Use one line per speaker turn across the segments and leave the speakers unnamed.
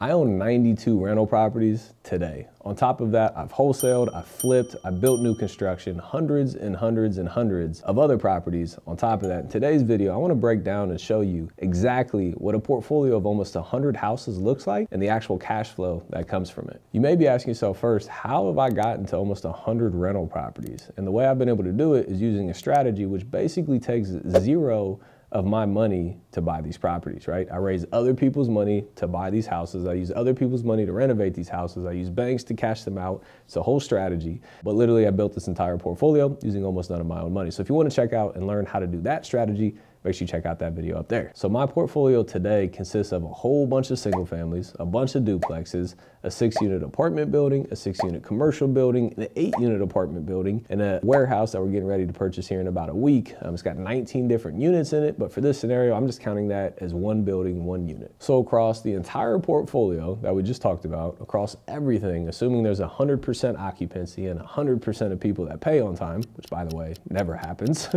I own 92 rental properties today. On top of that, I've wholesaled, I've flipped, I've built new construction, hundreds and hundreds and hundreds of other properties on top of that. In today's video, I want to break down and show you exactly what a portfolio of almost 100 houses looks like and the actual cash flow that comes from it. You may be asking yourself first, how have I gotten to almost 100 rental properties? And the way I've been able to do it is using a strategy which basically takes zero of my money to buy these properties, right? I raise other people's money to buy these houses. I use other people's money to renovate these houses. I use banks to cash them out. It's a whole strategy. But literally, I built this entire portfolio using almost none of my own money. So if you want to check out and learn how to do that strategy, make sure you check out that video up there. So my portfolio today consists of a whole bunch of single families, a bunch of duplexes, a 6-unit apartment building, a 6-unit commercial building, an 8-unit apartment building, and a warehouse that we're getting ready to purchase here in about a week. It's got 19 different units in it, but for this scenario, I'm just counting that as one building, one unit. So across the entire portfolio that we just talked about, across everything, assuming there's 100% occupancy and 100% of people that pay on time, which by the way, never happens,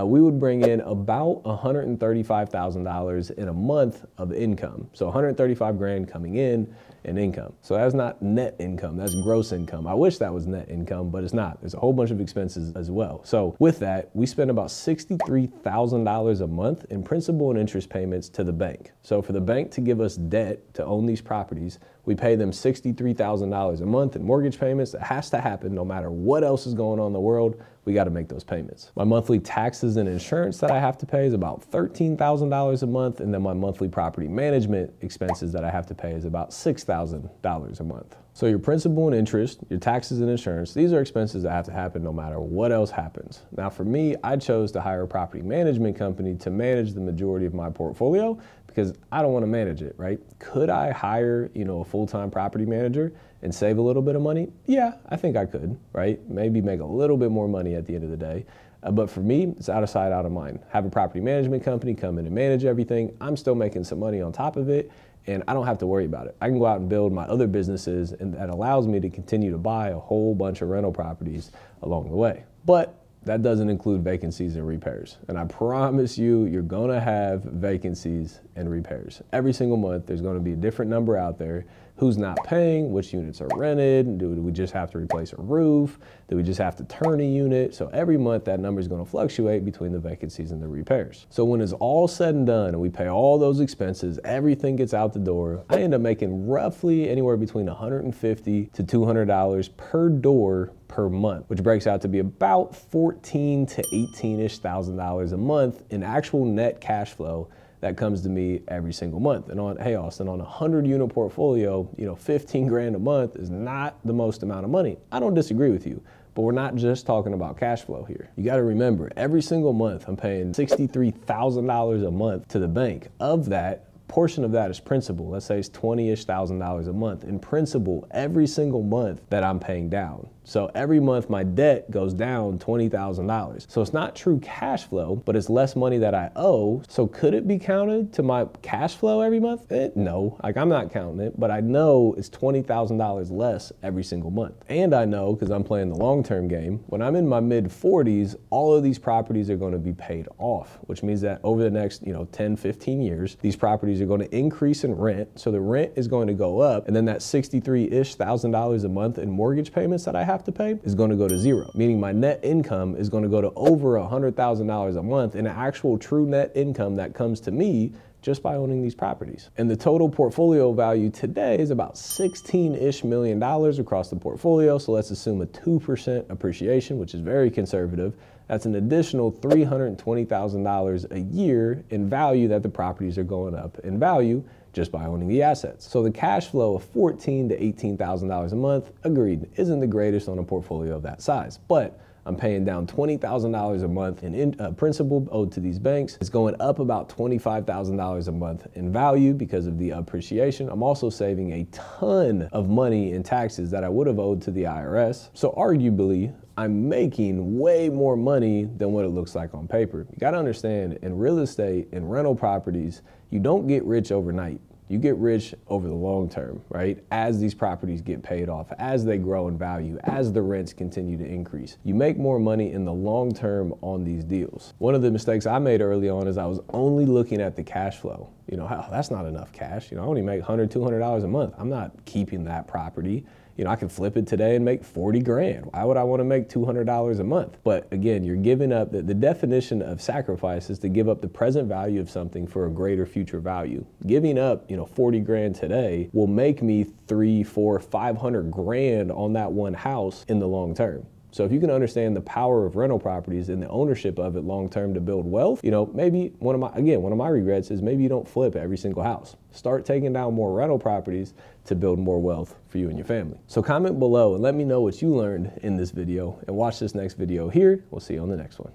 we would bring in about $135,000 in a month of income. So 135 grand coming in income. So that's not net income, that's gross income. I wish that was net income, but it's not. There's a whole bunch of expenses as well. So with that, we spend about $63,000 a month in principal and interest payments to the bank. So for the bank to give us debt to own these properties, we pay them $63,000 a month in mortgage payments. That has to happen no matter what else is going on in the world. We got to make those payments. My monthly taxes and insurance that I have to pay is about $13,000 a month. And then my monthly property management expenses that I have to pay is about $6,000 a month. So your principal and interest, your taxes and insurance, these are expenses that have to happen no matter what else happens. Now for me, I chose to hire a property management company to manage the majority of my portfolio because I don't want to manage it, right? Could I hire, a full-time property manager and save a little bit of money? Yeah, I think I could, right? Maybe make a little bit more money at the end of the day. But for me, it's out of sight, out of mind. Have a property management company come in and manage everything. I'm still making some money on top of it, and I don't have to worry about it. I can go out and build my other businesses, and that allows me to continue to buy a whole bunch of rental properties along the way. But that doesn't include vacancies and repairs. And I promise you, you're gonna have vacancies and repairs. Every single month, there's gonna be a different number out there. Who's not paying? Which units are rented? Do we just have to replace a roof? Do we just have to turn a unit? So every month, that number is gonna fluctuate between the vacancies and the repairs. So when it's all said and done, and we pay all those expenses, everything gets out the door, I end up making roughly anywhere between $150 to $200 per door per month, which breaks out to be about $14,000 to $18,000-ish a month in actual net cash flow that comes to me every single month. And hey Austin, on a 100-unit portfolio, 15 grand a month is not the most amount of money. I don't disagree with you, but we're not just talking about cash flow here. You gotta remember, every single month I'm paying $63,000 a month to the bank. Of that, portion of that is principal. Let's say it's $20,000-ish a month in principal every single month that I'm paying down. So every month my debt goes down $20,000. So it's not true cash flow, but it's less money that I owe. So could it be counted to my cash flow every month? No, I'm not counting it, but I know it's $20,000 less every single month. And I know, because I'm playing the long-term game, when I'm in my mid-40s, all of these properties are going to be paid off, which means that over the next 10, 15 years, these properties are going to increase in rent. So the rent is going to go up, and then that $63,000-ish a month in mortgage payments that I have to pay is going to go to zero, meaning my net income is going to go to over $100,000 a month in actual true net income that comes to me just by owning these properties. And the total portfolio value today is about $16-ish million across the portfolio. So let's assume a 2% appreciation, which is very conservative. That's an additional $320,000 a year in value that the properties are going up in value just by owning the assets. So the cash flow of $14,000 to $18,000 a month, agreed, isn't the greatest on a portfolio of that size, but I'm paying down $20,000 a month in principal owed to these banks. It's going up about $25,000 a month in value because of the appreciation. I'm also saving a ton of money in taxes that I would have owed to the IRS. So arguably, I'm making way more money than what it looks like on paper. You gotta understand, in real estate, in rental properties, you don't get rich overnight. You get rich over the long term, right? As these properties get paid off, as they grow in value, as the rents continue to increase. You make more money in the long term on these deals. One of the mistakes I made early on is I was only looking at the cash flow. You know, that's not enough cash. You know, I only make $100, $200 a month. I'm not keeping that property. You know, I can flip it today and make 40 grand. Why would I want to make $200 a month? But again, you're giving up, the definition of sacrifice is to give up the present value of something for a greater future value. Giving up, you know, 40 grand today will make me 300, 400, 500 grand on that one house in the long term. So if you can understand the power of rental properties and the ownership of it long-term to build wealth, you know, maybe one of my regrets is maybe you don't flip every single house. Start taking down more rental properties to build more wealth for you and your family. So comment below and let me know what you learned in this video, and watch this next video here. We'll see you on the next one.